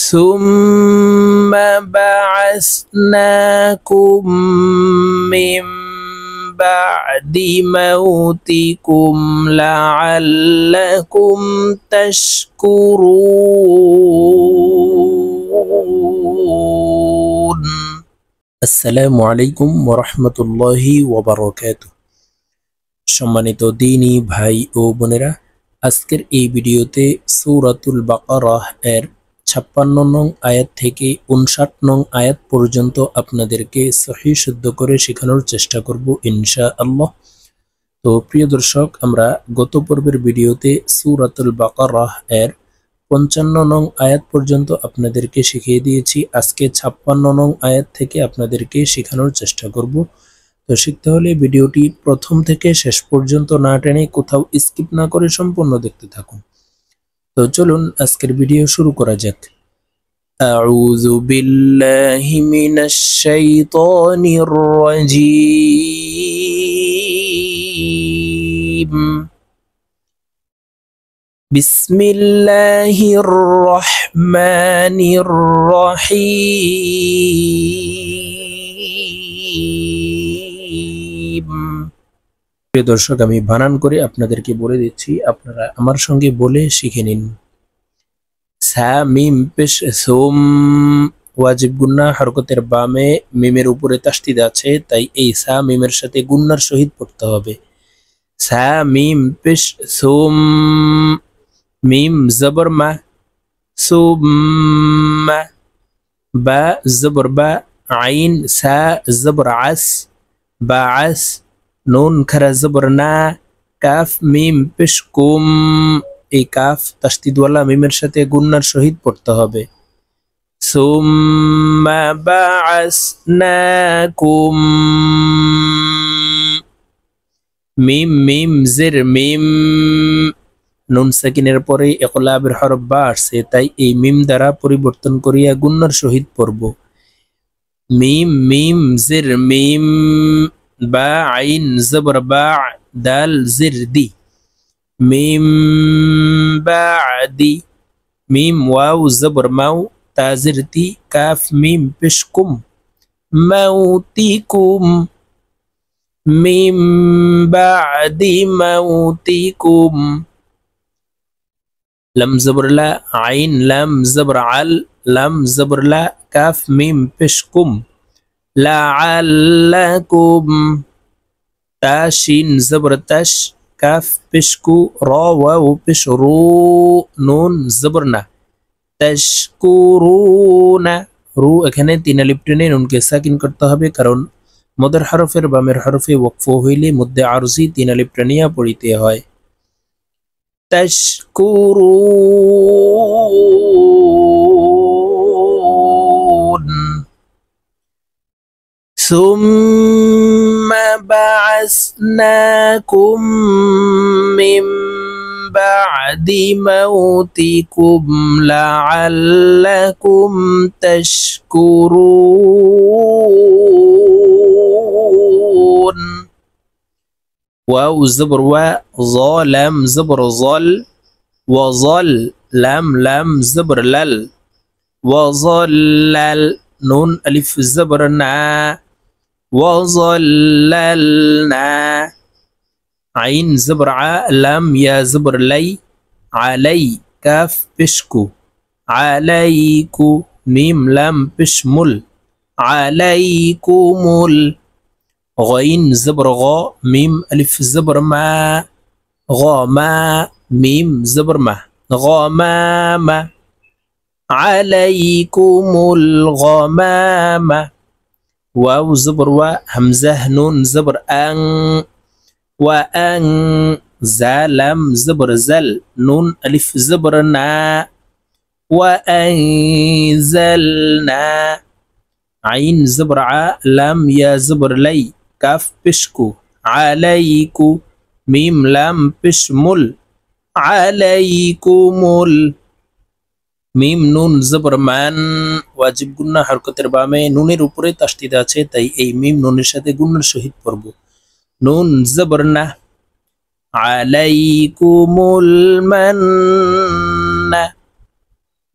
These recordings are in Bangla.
ثم بعثناكم من بعد موتكم لعلكم تشكرون السلام عليكم ورحمة الله وبركاته সম্মানিত দ্বীনী ভাই ও বোনেরা, আজকের এই ভিডিওতে সূরাতুল বাকারাহ এর 56 নং আয়াত থেকে 59 নং আয়াত পর্যন্ত আপনাদেরকে সহিহ শুদ্ধ করে শেখানোর চেষ্টা করব ইনশাআল্লাহ। তো প্রিয় দর্শক, আমরা গত পর্বের ভিডিওতে সূরাতুল বাকারাহ এর 55 নং আয়াত পর্যন্ত আপনাদেরকে শিখিয়ে দিয়েছি। আজকে 56 নং আয়াত থেকে আপনাদেরকে শেখানোর চেষ্টা করব। তো শিখতে হলে ভিডিওটি প্রথম থেকে শেষ পর্যন্ত না টেনে কোথাও স্কিপ না করে সম্পূর্ণ দেখতে থাকুন। তো চলুন আজকের ভিডিও শুরু করা যাক। আউযু বিল্লাহি মিনাশ শাইতানির রাজীম। বিসমিল্লাহির রহমানির রহিম। প্রিয় দর্শক, আমি বানান করে আপনাদেরকে বলে দিচ্ছি, আপনারা আমার সঙ্গে বলে শিখে নিন। সা মিম পেশ সুম, ওয়াজিব গুন্না, হরকতের বামে মিমের উপরে তাসদিদ আছে, তাই এই সা মিমের সাথে গুন্নার সহিত পড়তে হবে। সা মিম পেশ সুম, মিম জবর মা, সুম্মা, বা জবর বা, আইন সা জবর আস, বাআস, নুন খারা জবর না, কাফ মিম পেশ কুম, এই কাফ তাসদিদওয়ালা মিমের সাথে গুন্নার সহিত পড়তে হবে। সুম্মা বাআসনাকুম, মিম মিম জির মিম, নুন সাকিনের পরে ইকলাবের হরফ বা আসছে, তাই এই মিম দ্বারা পরিবর্তন করিয়া গুন্নার সহিত পড়ব। মিম মিম জির মিম, বা আইন জবর বা, দাল জির দি, মিম বাদি, মিম ওয়াও জবর মাও, তা জির তি, কাফ মিম পেশ কুম, মাউতিকুম, মিম বাদি মাউতিকুম, লাম জবর লা, আইন লাম জবর আল, লাম জবর লা, কাফ মিম পেশ কুম, লাআল্লাকুম, তা শিন জবর তাশ, কাফ পেশকু, র ওয়াও পেশ রু, নুন জবর না, তাশকুরুনা, রু এখানে 3 আলিফ টেনে নুনকে সাকিন করতে হবে, কারণ মদের হরফের বামের হরফে ওয়াকফ হইলে মধ্যে আরজি 3 আলিফ টানিয়া পড়িতে হয়। তাশকুরুন। সুম্মা বাআসনাকুম মিন বা'দি মাউতিকুম লাআল্লাকুম তাশকুরুন। ওয়াও জবর ওয়া, য লাম জবর জল, ওয়াজল, লাম লাম জবর লাল, ওয়াজল্লাল, নুন আলিফ জবর না, ওয়াজল্লালনা, আইন জবর আ, লাম ইয়া জবর লাই, আলাই, কাফ পেশকু, আলাইকু, মিম লাম পেশমুল, আলাইকুমুল, গইন জবর গ, মিম আলিফ জবর মা, গমা, মিম জবর মা, গমামা, আলাইকুমুল গমামা, ওয়াও জবর ওয়া, হামজা নুন জবর আং, ওয়া আং, জা লাম জবর জাল, নুন আলিফ জবর না, ওয়া আনজালনা, আইন জবর আ, লাম ইয়া জবর লাই, কাফ পেশকু, আলাইকু, মিম লাম পেশমুল, আলাইকুমুল, মিম নুন জবর মান, ওয়াজিব গুন্না, হরকতের বামে নুনের উপরে তাসদিদ আছে, তাই এই মিম নুনের সাথে গুন্নার সহিত পড়ব। নুন জবর না, আলাইকুমুল মান্না,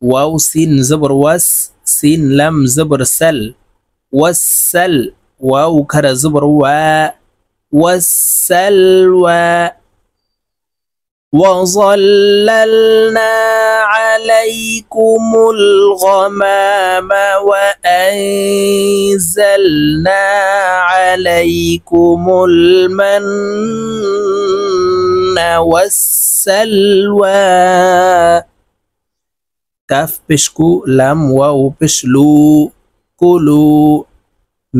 ওয়াও সিন জবর ওয়াস, সিন লাম জবর সাল, ওয়াসাল, ওয়াও খারা জবর ওয়া, ওয়াসালওয়া। وظللنا عليكم الغمام وأنزلنا عليكم المن والسلوى। কাফ পেশকু, লাম ওয়াও পেশলু, কুলু।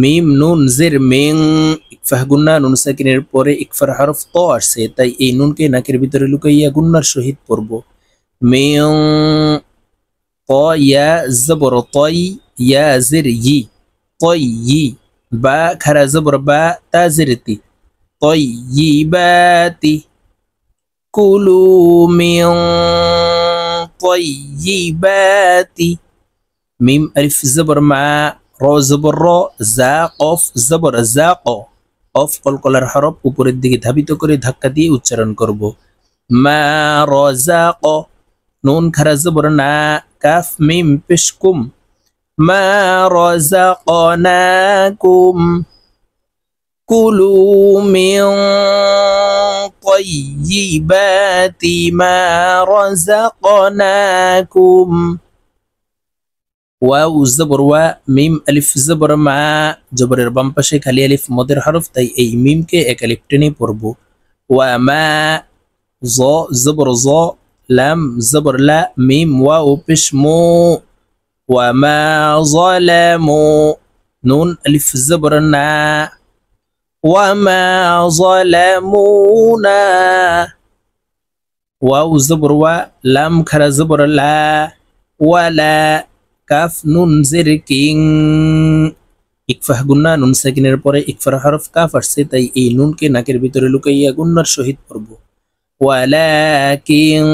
মিম নুন জের মিং, ইকফাহ গুন্না, নুন সাকিনের পরে ইকফার হরফ ত আসছে, তাই এই নুনকে নাকের ভিতরে লুকাইয়া গুন্নার সহিত পড়ব। মিং, ত ইয়া জবর তই, ইয়া জের ই, তই ই। বা খারা জবর বা, তা জের তি, তই ই বাতি। কুলু মিং তয়্যিবাতি। মিম আলিফ জবর মা, র জবর র, জা কফ জবর জা ক। কফ কলকলার হরফ উপরের দিকে ধাবিত করে ধাক্কা দিয়ে উচ্চারণ করব। মা র জা ক। নুন খারা জবর না, কাফ মিম পেশকুম, মা র জা ক না কুম। কুলু মিন তয়্যিবাতি মা রাযাকনাকুম। ওয়াও জবর ওয়া, মিম আলিফ জবর মা, জবরের বাম পাশে খালি আলিফ মদের হরফ, তাই এই মিমকে এক আলিফ টেনে পড়ব। ওয়া মা, জ জবর জ, লাম জবর লা, মিম ওয়াও পেশ মু, ওয়া মা যালামু। নুন আলিফ জবর না, وما ظلمونا। واو زبر و، لام خرا زبر لا، ولا কাফ নুন জের কিং, ইকফাহ গুন্না, নুন সাকিনের পরে ইকফার হরফ কাফ আসছে, তাই এই নুনকে নাকের ভিতরে লুকাইয়া গুন্নার সহিত পড়ব। ওয়ালাকিন,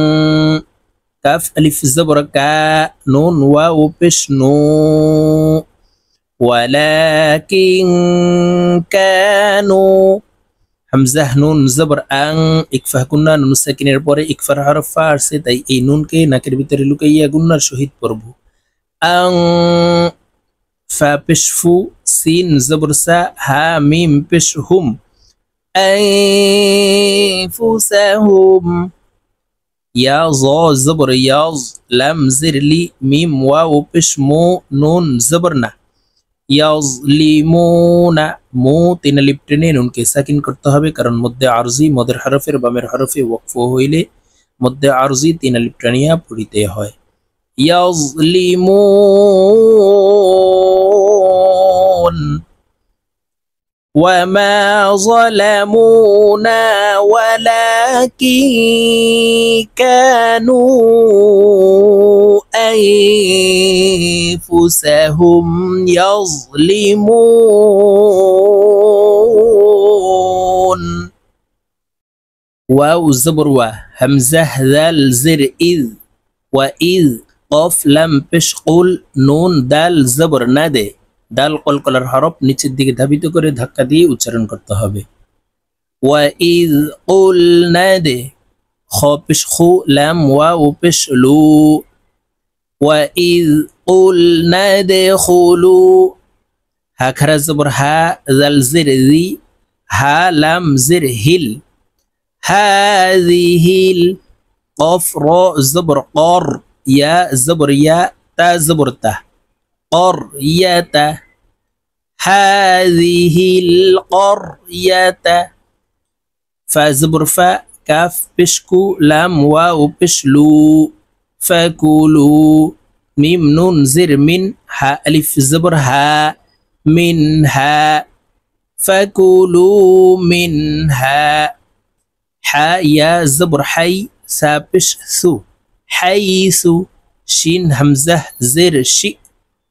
কাফ আলিফ জবর কা, নুন ওয়াও পেশ নু, ولكن كانوا। হামজা নুন জবর আং, ইকফাহ গুন্না, নুন সাকিনের পরে ইকফার হরফ ফা আসছে, তাই এই নুনকে নাকের ভিতরে লুকাইয়া গুন্নার সহিত পড়ব। আং, ফা পেশ ফু, সিন জবর সা, হা মিম পেশ হুম, আনফুসাহুম। ইয়া জ জবর ইয়াজ, লাম জের লি, মিম ওয়াও পেশ মু, নুন জবর না, ইয়াজলিমুনা। মু তিন আলিফ টেনে নুনকে সাকিন করতে হবে, কারণ মধ্যে আরজি মদের হরফের বামের হরফে ওয়াকফ হইলে মধ্যে আরজি তিন আলিফ টানিয়া পড়িতে হয়। ইয়াজলিমুন। وما ظلمونا ولكن كانوا أنفسهم يظلمون। واو زبر و، همزة ذال زر إذ، وإذ قف لم পেশকুল, নুন দাল জবর না দে, দাল কলকলার হরফ নিচের দিকে ধাবিত করে ধাক্কা দিয়ে উচ্চারণ করতে হবে। ওয়াইদ কুলনা দে, খ পেশ খু, লাম ওয়াও পেশ লু, ওয়াইদ কুলনা দুখুলু। হা খারা জবর হা, জাল জের জি, হা লাম জের হিল, হাযিহিল। কফ র জবর কর, ইয়া জবর ইয়া, তা জবর তা, قرية، هذه القرية। فا زبر فا، كاف بشكو، لام واو بشلو، فكلوا. ميم نون زر من، ها ألف زبر ها، منها، فكلوا منها. حا يا زبر حي، سا بش سو، حيث. شين همزة زر شي،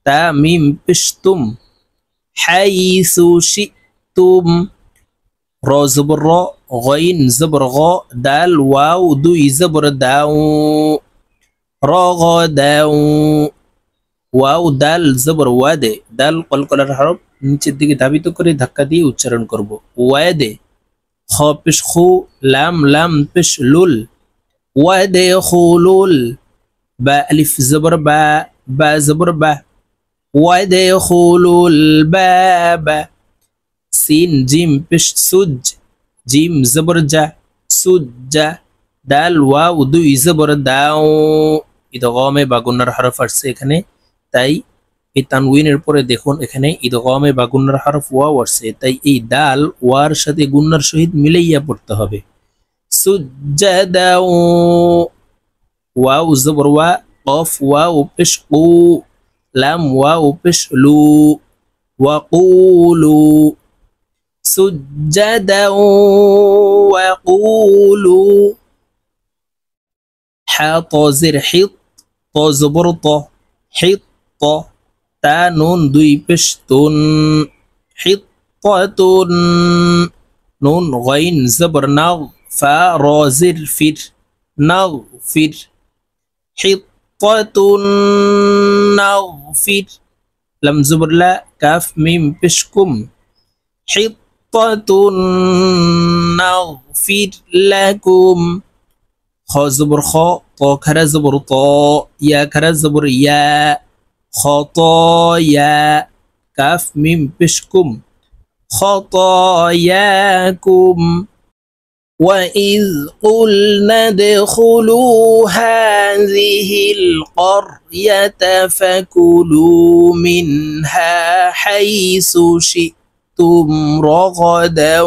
تا ميم بشتم، حيث شئتم. را زبر را، غين زبر غا، دال واو دوي زبر داو، رغداو। ওয়াও দাল জবর ওয়াদে, দাল কলকলার হরফ নিচের দিকে ধাবিত করে ধাক্কা দিয়ে উচ্চারণ করব। ওয়াদে, খ পেশ খু, লাম লাম পেশ লুল, ওয়াদে খুলুল। বা আলিফ জবর বা, বা জবর বা। ওয়াদখুলুল বাবা। সিন জিম পেশ সুজ, জিম জবর জা, সুজ্জা। দাল ওয়াও দুই জবর দাও। ইদগামে বা গুন্নার হরফ আসছে এখানে, তাই এই তানউইনের পরে দেখুন এখানে ইদগামে বা গুন্নার হরফ ওয়াও আসছে, তাই এই দাল ওয়ার সাথে গুন্নার সহিত মিলাইয়া পড়তে হবে। সুজ্জাদাও। ওয়াও জবর ওয়া, কফ ওয়াও পেশ কু, লাম ওয়াও পেশ লু। ওয়াকুলু। সুজ্জাদাও ওয়াকুলু। হা ত জের হিত, ত জবর ত, হিত ত। তা নুন দুই পেশ তুন, হিত্তাতুন। নুন গাইন জবর নাগ, ফা র জির ফির, নাগ ফির। হিত্তাতুন নাগফির। লাম জবর লা, কাফ মিম পেশ কুম, হিত্তাতুন নাগফির লাকুম। খ জবর খ, ত খারা জবর ত, ইয়া খারা জবর ইয়া, খতায়া। কাফ মিম পেশ কুম, খতায়াকুম। وَإِذْ قُلْنَا ادْخُلُوا هَٰذِهِ الْقَرْيَةَ فَكُلُوا مِنْهَا حَيْثُ شِئْتُمْ رَغَدًا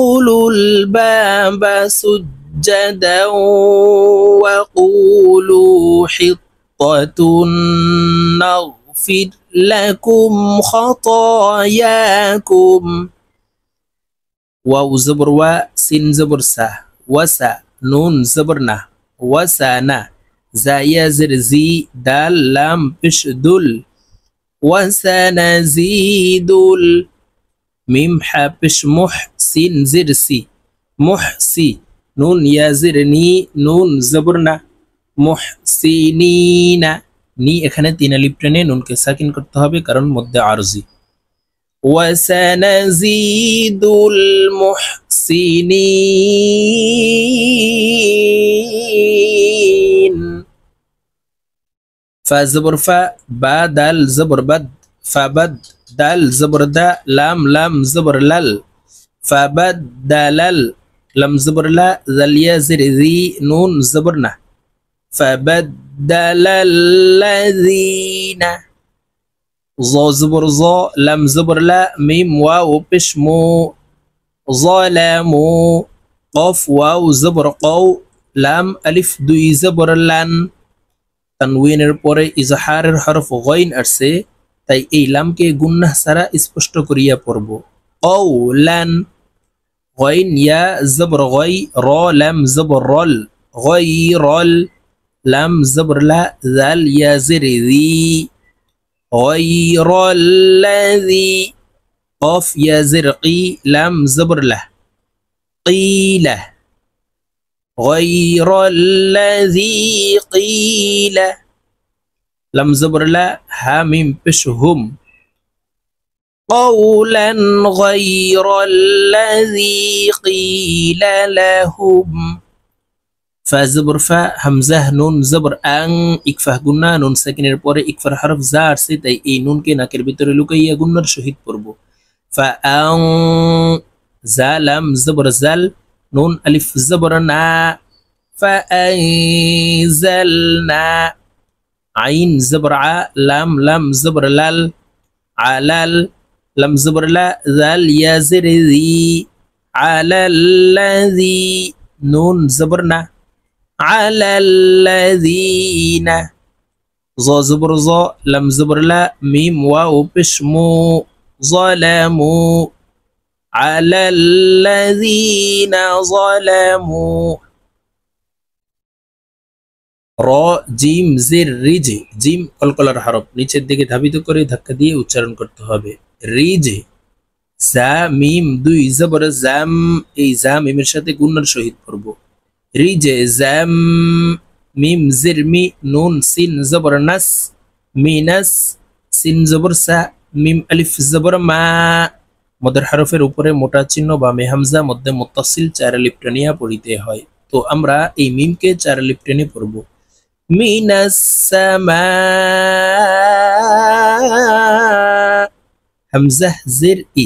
وَادْخُلُوا الْبَابَ سُجَّدًا وَقُولُوا حِطَّةٌ نَغْفِرْ لَكُمْ خَطَايَاكُمْ. ওয়াও জবর ওয়া, সিন জবর সা, ওয়াসা। নুন জবর না, ওয়াসানা। জাইয়া জের জি, দাল লাম পেশ দুল, ওয়াসানাজিদুল। মিম হা পেশ মুহ, সিন জের সি, মুহসি। নুন ইয়া জের নি, নুন জবর না, মুহসিনিনা। নি এখানে তিন আলিফ টেনে নুনকে সাকিন করতে হবে কারণ মধ্যে আরজি। ওয়াসানাজিদুল মুহসিনিন। ফা জবর ফা, বা দাল জবর বাদ, ফাবাদ। দাল জবর দা, লাম লাম জবর লাল, ফাবাদ্দালাল। লাম জবর লা, জালিয়া জের জি, নুন জবর না, فبدل الذين. ظ زبر ظ، لم زبر لا، ميم واو بش مو، ظلموا. قاف واو زبر قو، لام ألف দুই زبر লান। তানউইনের পরে ইজহারের হরফ গাইন আসছে, তাই এই লামকে গুন্নাহ ছাড়া স্পষ্ট করিয়া পড়ব। قولاً। গাইন ইয়া জবর গাই, র লাম জবর রল, গায়রল। লাম জবর লা, জাল ইয়া জের জি, গায়রাল্লাযী। কফ ইয়া জের কি, লাম জবর লা, কিলা। গায়রাল্লাযী কিলা। লাম জবর লা, হা মিম পেশ হুম, قولا غير الذي قيل لهم. ফা জবর ফা, হামজা নুন জবর আং, ইকফাহ গুন্না, নুন সাকিনের পরে ইকফার হরফ যা আসছে, তাই এই নুনকে নাকের ভিতরে লুকাইয়া গুন্নার সহিত পড়ব। ফা আং, জা লাম জবর জাল, নুন আলিফ জবর না, ফা আনজালনা। আইন জবর আ, লাম লাম জবর লাল, আলাল। লাম জবর লা, জাল ইয়া জের জি, আলাল্লাযী। নুন জবর না, على الذين. ظ زبر ظ، لم زبر لا، ميم واو بش مو، ظلموا. على الذين ظلموا. র জিম জের রিজ, জিম কলকলার হরফ নিচের দিকে ধাবিত করে ধাক্কা দিয়ে উচ্চারণ করতে হবে। রিজ। জা মিম দুই জবর জাম, এই জা মিমের সাথে গুন্নার সহিত পড়ব। রিজে জাম। মিম জির মি, নুন সিন জবর নাস, মিনাস। সিন জবর সা, মিম আলিফ জবর মা, মদের হরফের উপরে মোটা চিহ্ন বা মেহামজা মধ্যে মুত্তাসিল 4 আলিফ টানিয়া পড়িতে হয়। তো আমরা এই মিমকে 4 আলিফ টেনে পড়ব। মিনাস সামা, হামজা জের ই,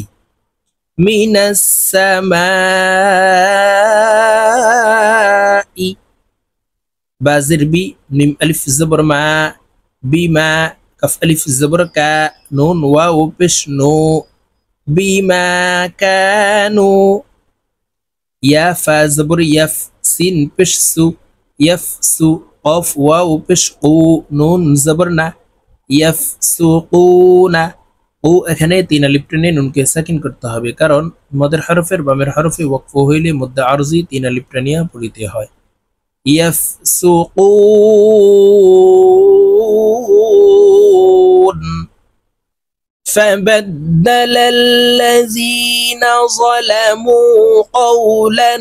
মিনাস সামাই, বা জের বি, মিম আলিফ জবর মা, বিমা, কাফ আলিফ জবর কা, নুন ওয়াও পেশ নো, বিমা কানু, ইয়া ফা জবর ইয়াফ, সিন পেশ সু, ইয়াফসু, কফ ওয়াও পেশ কু, নুন জবর না, ইয়াফসুকুনা। ও এখানে 3 আলিফ টেনে নুনকে সাকিন করতে হবে, কারণ মদের হরফের বামের হরফে ওয়াকফ হইলে মধ্যে আরজি 3 আলিফ টানিয়া পড়িতে হয়। ইয়াফসুকুন। فبدل الذين ظلموا قولا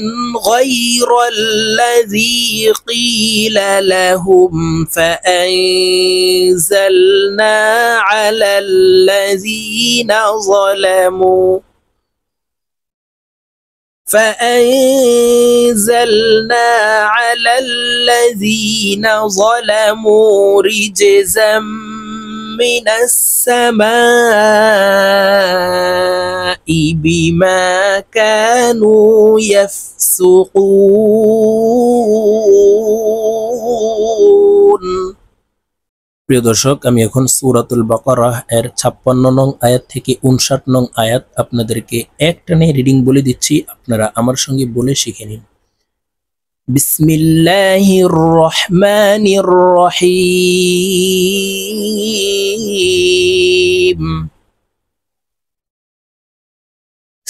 غير الذي قيل لهم فأنزلنا على الذين ظلموا رجزا من السماء بما كانوا يفسقون। প্রিয় দর্শক, আমি এখন সূরাতুল বাকারাহ এর 56 নং আয়াত থেকে 59 নং আয়াত আপনাদেরকে একটানে রিডিং বলে দিচ্ছি, আপনারা আমার সঙ্গে বলে শিখে নিন। বিসমিল্লাহির রহমানির রহিম।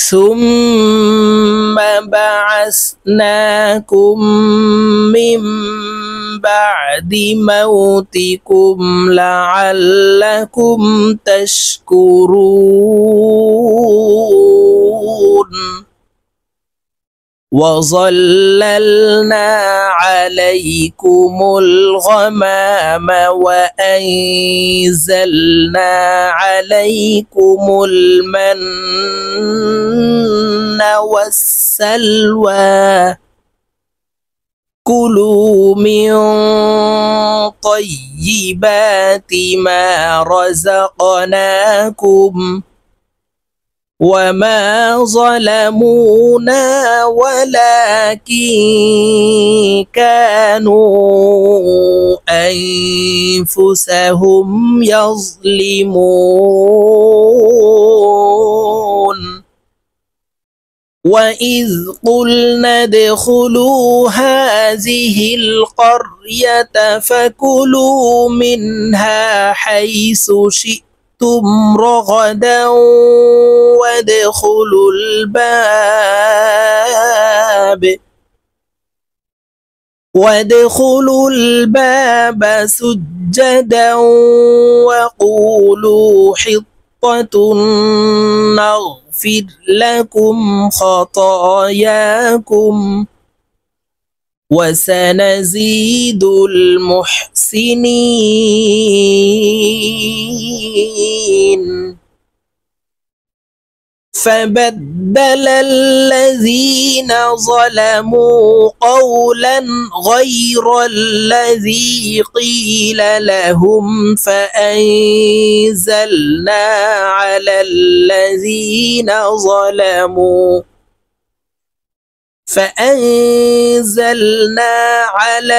সুম্মা বা'আসনাকুম মিন বা'দি মাউতিকুম লা'আল্লাকুম তাশকুরুন। وظللنا عليكم الغمام وأنزلنا عليكم المن والسلوى كلوا من طيبات ما رزقناكم وما ظلمونا ولكن كانوا أنفسهم يظلمون وإذ قلنا ادخلوا هذه القرية فكلوا منها حيث شئتم رغدا وادخلوا الباب سجدا وقولوا حطة نغفر لكم خطاياكم وسنزيد المحسنين فبدل الذين ظلموا قولا غير الذي قيل لهم فأنزلنا على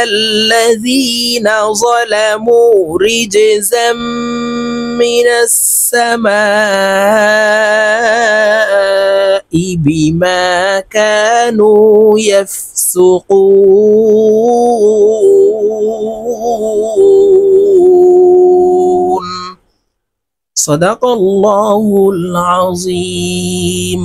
الذين ظلموا رجزا من السماء بما كانوا يفسقون صدق الله العظيم।